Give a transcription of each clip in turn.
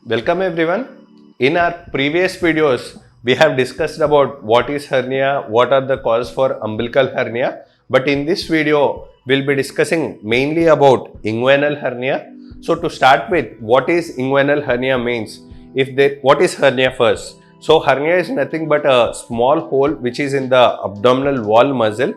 Welcome everyone. In our previous videos, we have discussed about what is hernia, what are the causes for umbilical hernia. But in this video, we'll be discussing mainly about inguinal hernia. So to start with, what is inguinal hernia means? What is hernia first? So hernia is nothing but a small hole which is in the abdominal wall muscle,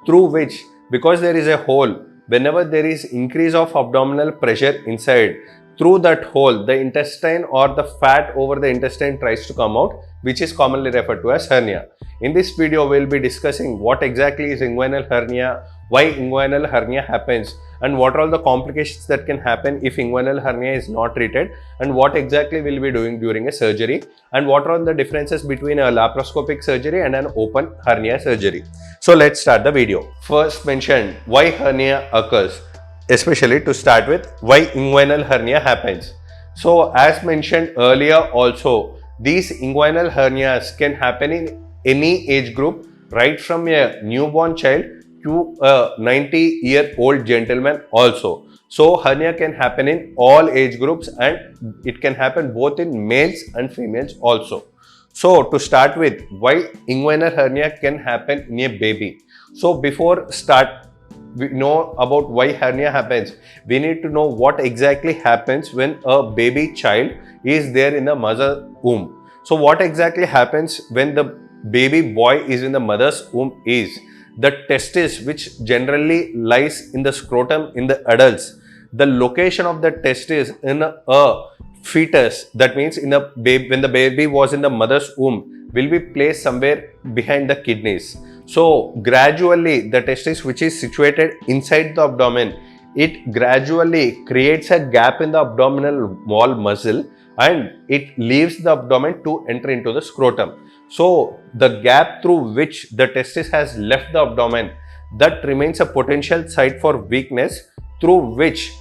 through which, because there is a hole, whenever there is increase of abdominal pressure inside, through that hole, the intestine or the fat over the intestine tries to come out, which is commonly referred to as hernia. In this video, we will be discussing what exactly is inguinal hernia, why inguinal hernia happens, and what are all the complications that can happen if inguinal hernia is not treated, and what exactly we will be doing during a surgery, and what are the differences between a laparoscopic surgery and an open hernia surgery. So let's start the video. First mention why hernia occurs. Especially to start with, why inguinal hernia happens. So as mentioned earlier also, these inguinal hernias can happen in any age group, right from a newborn child to a 90-year-old gentleman also. So hernia can happen in all age groups and it can happen both in males and females also. So to start with, why inguinal hernia can happen in a baby. So before we know about why hernia happens, we need to know what exactly happens when a baby child is there in the mother's womb. So what exactly happens when the baby boy is in the mother's womb is the testis, which generally lies in the scrotum in the adults. The location of the testis in a fetus, that means in a baby, when the baby was in the mother's womb, will be placed somewhere behind the kidneys. So gradually the testis, which is situated inside the abdomen, it gradually creates a gap in the abdominal wall muscle and it leaves the abdomen to enter into the scrotum. So the gap through which the testis has left the abdomen, that remains a potential site for weakness, through which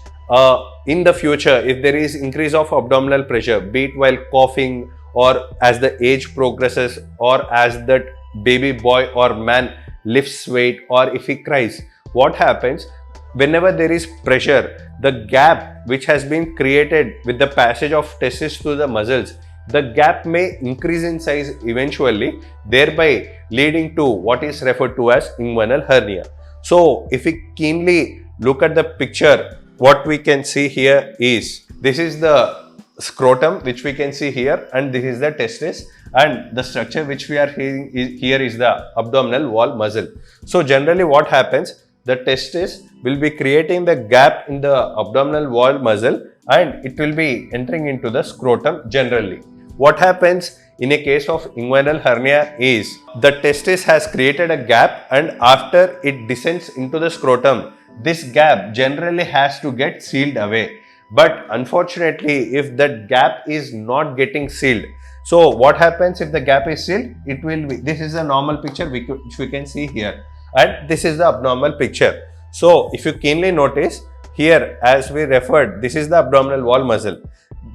in the future, if there is increase of abdominal pressure, be it while coughing or as the age progresses or as that baby boy or man lifts weight or if he cries, what happens? Whenever there is pressure, the gap which has been created with the passage of testis through the muscles, the gap may increase in size eventually, thereby leading to what is referred to as inguinal hernia. So if we keenly look at the picture, what we can see here is, this is the scrotum which we can see here, and this is the testis, and the structure which we are seeing here is the abdominal wall muscle. So generally what happens, the testis will be creating the gap in the abdominal wall muscle and it will be entering into the scrotum generally. What happens in a case of inguinal hernia is, the testis has created a gap and after it descends into the scrotum, this gap generally has to get sealed away. But unfortunately, if that gap is not getting sealed, so what happens if the gap is sealed? It will be, this is a normal picture which we can see here, and this is the abnormal picture. So if you keenly notice here, as we referred, this is the abdominal wall muscle.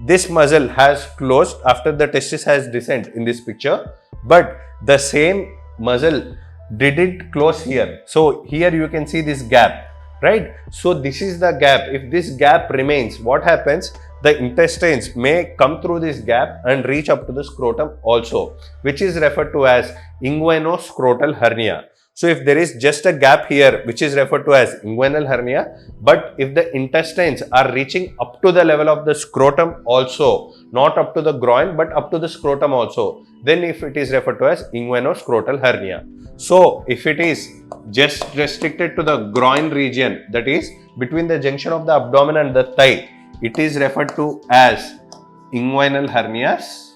This muscle has closed after the testis has descended in this picture, but the same muscle didn't close here. So here you can see this gap. Right? So this is the gap. If this gap remains, what happens? The intestines may come through this gap and reach up to the scrotum also, which is referred to as inguinoscrotal hernia. So if there is just a gap here, which is referred to as inguinal hernia, but if the intestines are reaching up to the level of the scrotum also, not up to the groin, but up to the scrotum also, then if it is referred to as inguinoscrotal hernia. So if it is just restricted to the groin region, that is between the junction of the abdomen and the thigh, it is referred to as inguinal hernias.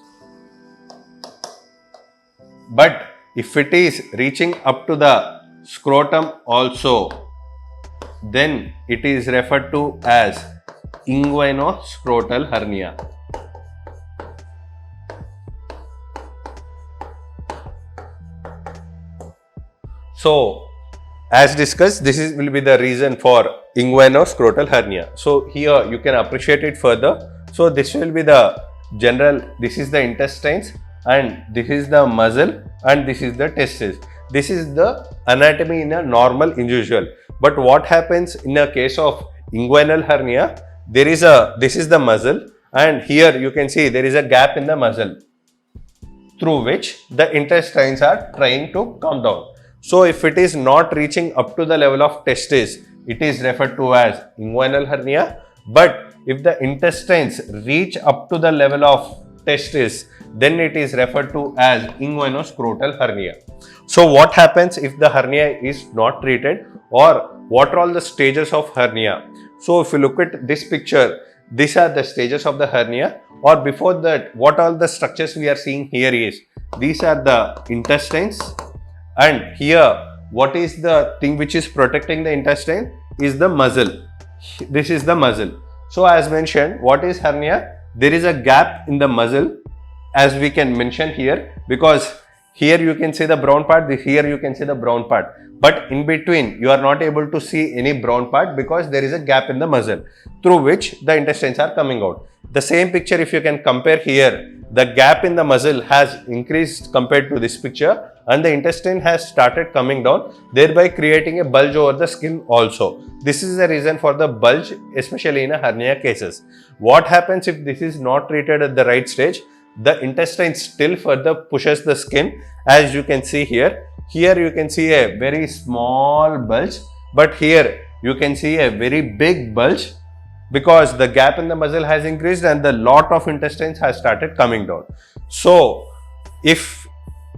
But if it is reaching up to the scrotum also, then it is referred to as inguinoscrotal hernia. So as discussed, this will be the reason for inguinoscrotal hernia. So here you can appreciate it further. So this will be the general, this is the intestines and this is the muscle and this is the testis. This is the anatomy in a normal individual. But what happens in a case of inguinal hernia, this is the muscle and here you can see there is a gap in the muscle through which the intestines are trying to come down. So if it is not reaching up to the level of testis, it is referred to as inguinal hernia. But if the intestines reach up to the level of testis, then it is referred to as inguinoscrotal hernia. So what happens if the hernia is not treated, or what are all the stages of hernia? So if you look at this picture, these are the stages of the hernia, or before that, what all the structures we are seeing here is, these are the intestines, and here what is the thing which is protecting the intestine is the muscle. This is the muscle. So as mentioned, what is hernia? There is a gap in the muscle, as we can mention here, because here you can see the brown part, here you can see the brown part, but in between you are not able to see any brown part because there is a gap in the muscle through which the intestines are coming out. The same picture, if you can compare here, the gap in the muscle has increased compared to this picture, and the intestine has started coming down, thereby creating a bulge over the skin also. This is the reason for the bulge, especially in a hernia cases. What happens if this is not treated at the right stage? The intestine still further pushes the skin, as you can see here. Here you can see a very small bulge, but here you can see a very big bulge, because the gap in the muscle has increased and the lot of intestines has started coming down. So if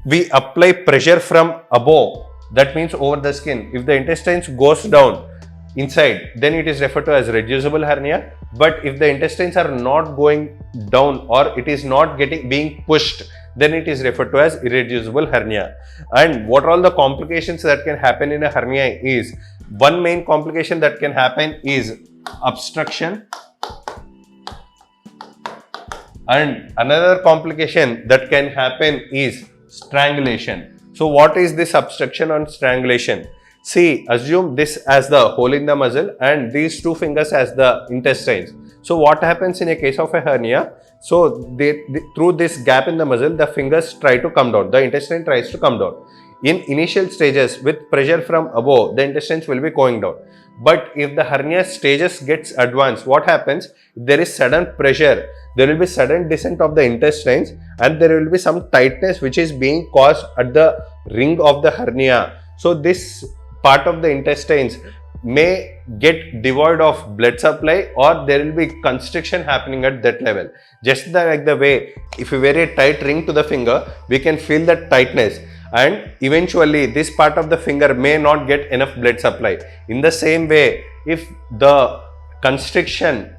we apply pressure from above, that means over the skin, if the intestines goes down inside, then it is referred to as reducible hernia. But if the intestines are not going down, or it is not being pushed, then it is referred to as irreducible hernia. And what are all the complications that can happen in a hernia is, one main complication that can happen is obstruction, and another complication that can happen is strangulation. So what is this obstruction and strangulation? See, assume this as the hole in the muscle and these two fingers as the intestines. So what happens in a case of a hernia? So through this gap in the muscle, the fingers try to come down, the intestine tries to come down. In initial stages, with pressure from above, the intestines will be going down. But if the hernia stages gets advanced, what happens? If there is sudden pressure, there will be sudden descent of the intestines, and there will be some tightness which is being caused at the ring of the hernia. So this part of the intestines may get devoid of blood supply, or there will be constriction happening at that level. Just like the way, if you wear a tight ring to the finger, we can feel that tightness, and eventually this part of the finger may not get enough blood supply. In the same way, if the constriction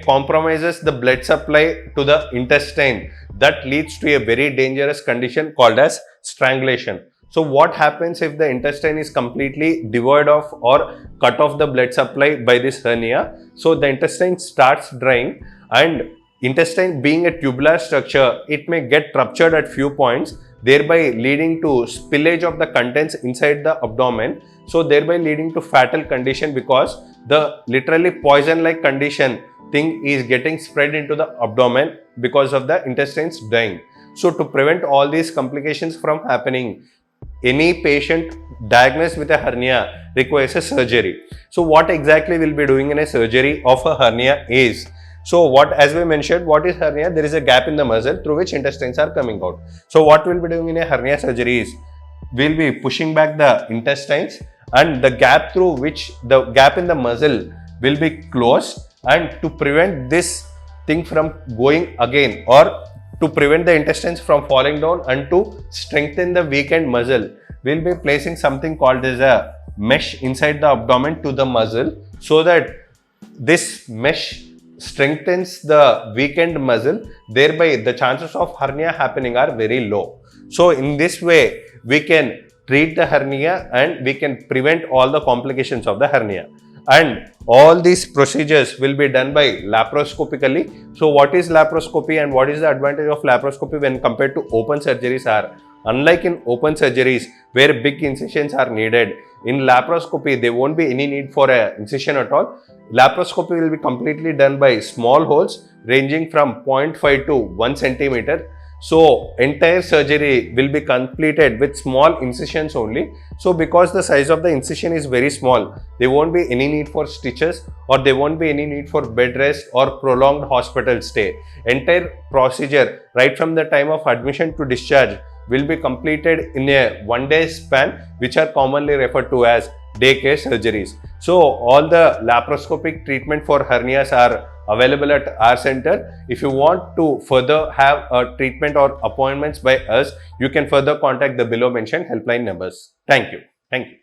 compromises the blood supply to the intestine, that leads to a very dangerous condition called as strangulation. So what happens if the intestine is completely devoid of or cut off the blood supply by this hernia? So the intestine starts drying, and intestine being a tubular structure, it may get ruptured at few points, thereby leading to spillage of the contents inside the abdomen. So thereby leading to fatal condition, because the literally poison like condition thing is getting spread into the abdomen because of the intestines dying. So to prevent all these complications from happening, any patient diagnosed with a hernia requires a surgery. So what exactly we'll be doing in a surgery of a hernia is, so as we mentioned, what is hernia? There is a gap in the muscle through which intestines are coming out. So what we'll be doing in a hernia surgery is, we'll be pushing back the intestines, and the gap through which the gap in the muscle will be closed, and to prevent this thing from going again, or to prevent the intestines from falling down and to strengthen the weakened muscle, we'll be placing something called as a mesh inside the abdomen to the muscle, so that this mesh strengthens the weakened muscle, thereby the chances of hernia happening are very low. So in this way, we can treat the hernia and we can prevent all the complications of the hernia. And all these procedures will be done by laparoscopically. So what is laparoscopy and what is the advantage of laparoscopy when compared to open surgeries are, unlike in open surgeries where big incisions are needed, in laparoscopy there won't be any need for an incision at all. Laparoscopy will be completely done by small holes ranging from 0.5 to 1 centimeter. So entire surgery will be completed with small incisions only. So because the size of the incision is very small, there won't be any need for stitches, or there won't be any need for bed rest or prolonged hospital stay. Entire procedure right from the time of admission to discharge will be completed in a 1-day span, which are commonly referred to as daycare surgeries. So all the laparoscopic treatment for hernias are available at our center. If you want to further have a treatment or appointments by us, you can further contact the below mentioned helpline numbers. Thank you. Thank you.